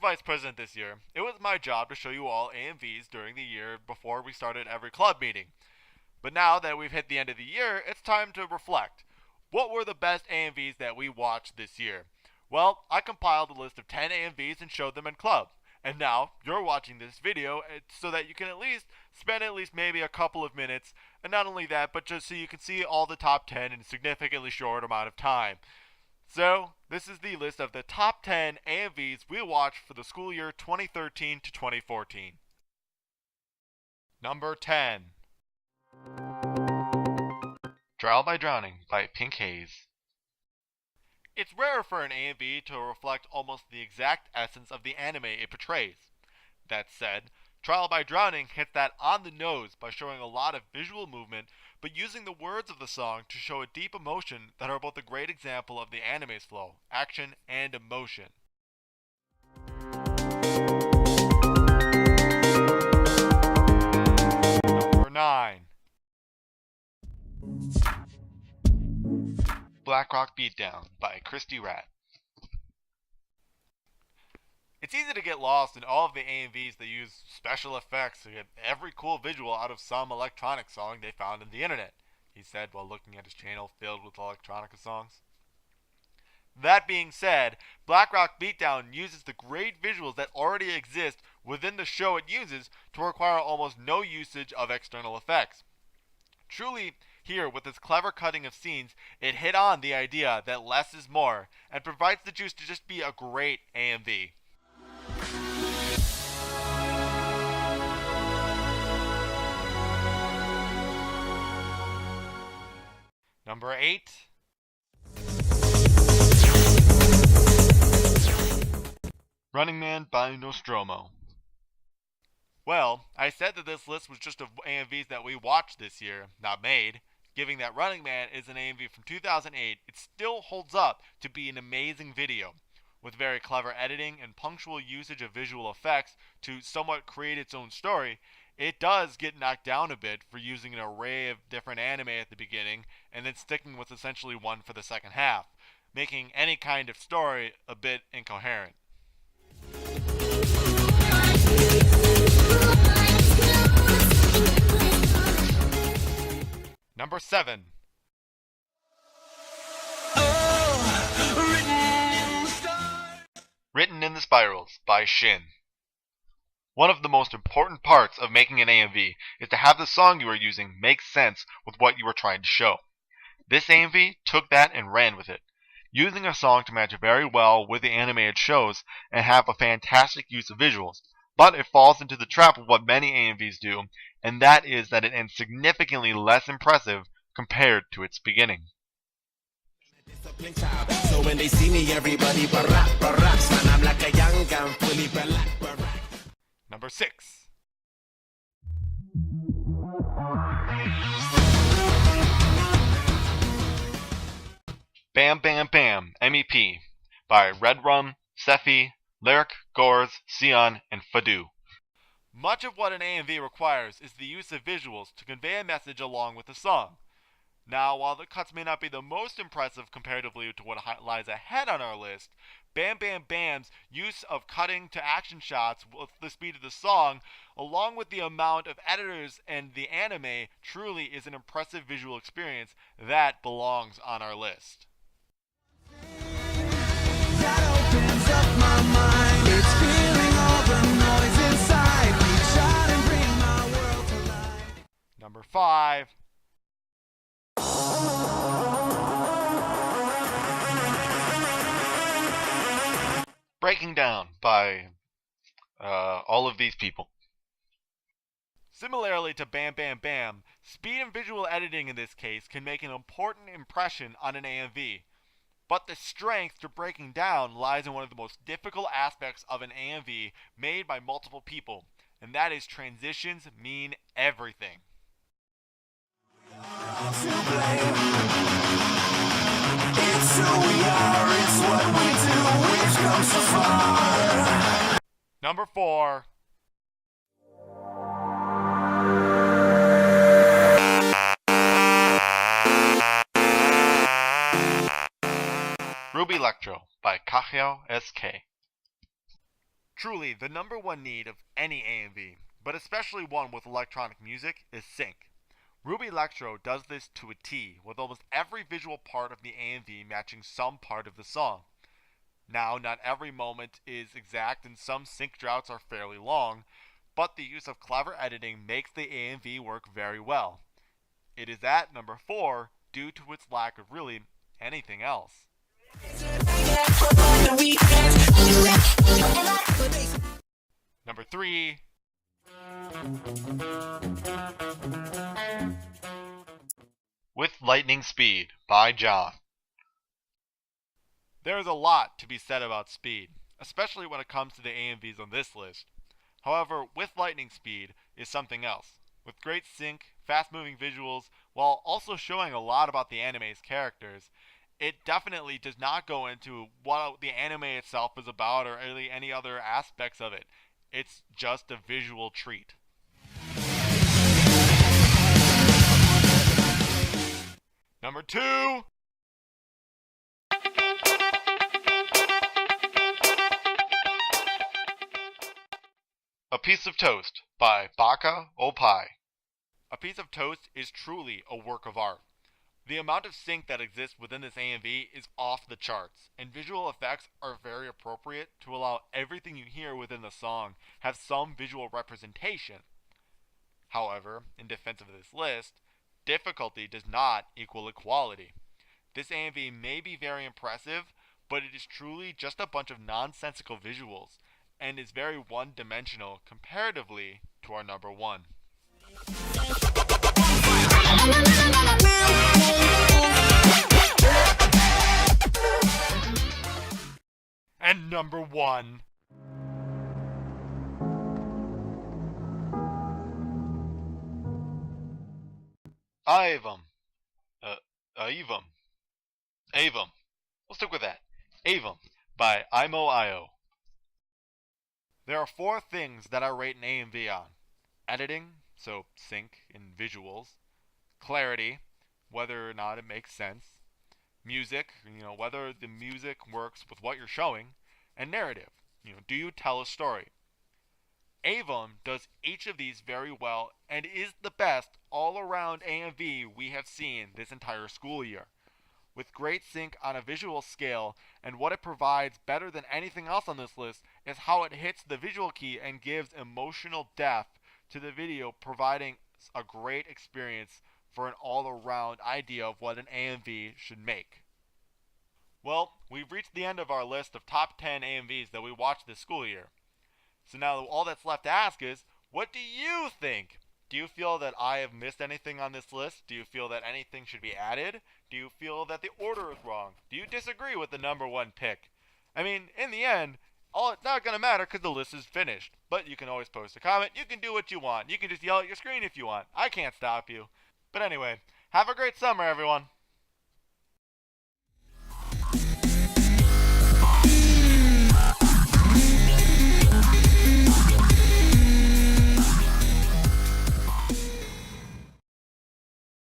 vice president this year, it was my job to show you all AMVs during the year before we started every club meeting. But now that we've hit the end of the year, it's time to reflect. What were the best AMVs that we watched this year? Well, I compiled a list of 10 AMVs and showed them in club. And now, you're watching this video so that you can at least spend maybe a couple of minutes, and not only that, but just so you can see all the top 10 in a significantly short amount of time. So, this is the list of the top 10 AMVs we watched for the school year 2013 to 2014. Number 10. Drought by Drowning by Pink Haze. It's rare for an AMV to reflect almost the exact essence of the anime it portrays. That said, Trial by Drowning hits that on the nose by showing a lot of visual movement, but using the words of the song to show a deep emotion that are both a great example of the anime's flow, action, and emotion. Number 9. Black Rock Beatdown by Christy Rat. It's easy to get lost in all of the AMVs that use special effects to get every cool visual out of some electronic song they found on the internet, he said while looking at his channel filled with electronica songs. That being said, Black Rock Beatdown uses the great visuals that already exist within the show it uses to require almost no usage of external effects. Truly, here, with its clever cutting of scenes, it hit on the idea that less is more, and provides the juice to just be a great AMV. Number 8. Running Man by Nostromo. Well, I said that this list was just of AMVs that we watched this year, not made. Given that Running Man is an AMV from 2008, it still holds up to be an amazing video. With very clever editing and punctual usage of visual effects to somewhat create its own story, it does get knocked down a bit for using an array of different anime at the beginning and then sticking with essentially one for the second half, making any kind of story a bit incoherent. Number 7. Written in the Spirals by Shin. One of the most important parts of making an AMV is to have the song you are using make sense with what you are trying to show. This AMV took that and ran with it, using a song to match very well with the anime it shows and have a fantastic use of visuals. But it falls into the trap of what many AMVs do, and that is that it ends significantly less impressive compared to its beginning. So when they see me, everybody barracks, man, I'm like a young gun, fully black. Number 6. Bam Bam Bam MEP by Red Rum, Sephi, Lyric, Gores, Sion, and Fadu. Much of what an AMV requires is the use of visuals to convey a message along with the song. Now, while the cuts may not be the most impressive comparatively to what lies ahead on our list, Bam Bam Bam's use of cutting to action shots with the speed of the song, along with the amount of editors and the anime, truly is an impressive visual experience that belongs on our list. That opens up my mind. It's feeling all the noise inside. Reach out and bring my world to life. Number 5. Breaking Down by all of these people. Similarly to Bam Bam Bam, speed and visual editing in this case can make an important impression on an AMV. But the strength to Breaking Down lies in one of the most difficult aspects of an AMV made by multiple people, and that is transitions mean everything. It's who we are, it's what we do, we've come so far. Number 4. Ruby Electro by Kachio SK. Truly, the number one need of any AMV, but especially one with electronic music, is sync. Ruby Electro does this to a T, with almost every visual part of the AMV matching some part of the song. Now, not every moment is exact and some sync droughts are fairly long, but the use of clever editing makes the AMV work very well. It is at number 4 due to its lack of really anything else. Number 3. With Lightning Speed by John. There is a lot to be said about speed, especially when it comes to the AMVs on this list. However, With Lightning Speed is something else. With great sync, fast-moving visuals, while also showing a lot about the anime's characters, it definitely does not go into what the anime itself is about or really any other aspects of it. It's just a visual treat. Number 2. A Piece of Toast by Baka Opai. A Piece of Toast is truly a work of art. The amount of sync that exists within this AMV is off the charts, and visual effects are very appropriate to allow everything you hear within the song have some visual representation. However, in defense of this list, difficulty does not equal equality. This AMV may be very impressive, but it is truly just a bunch of nonsensical visuals, and is very one-dimensional comparatively to our number 1. And number 1. Avum. Avum. We'll stick with that. Avum by Imo.io. There are 4 things that I rate an AMV on. Editing, so sync and visuals. Clarity, whether or not it makes sense. Music, whether the music works with what you're showing. And narrative, do you tell a story? Avum does each of these very well and is the best all-around AMV we have seen this entire school year. With great sync on a visual scale, and what it provides better than anything else on this list is how it hits the visual key and gives emotional depth to the video, providing a great experience for an all-around idea of what an AMV should make. Well, we've reached the end of our list of top 10 AMVs that we watched this school year. So now all that's left to ask is, what do you think? Do you feel that I have missed anything on this list? Do you feel that anything should be added? Do you feel that the order is wrong? Do you disagree with the number 1 pick? I mean, in the end, it's not going to matter because the list is finished. But you can always post a comment. You can do what you want. You can just yell at your screen if you want. I can't stop you. But anyway, have a great summer, everyone.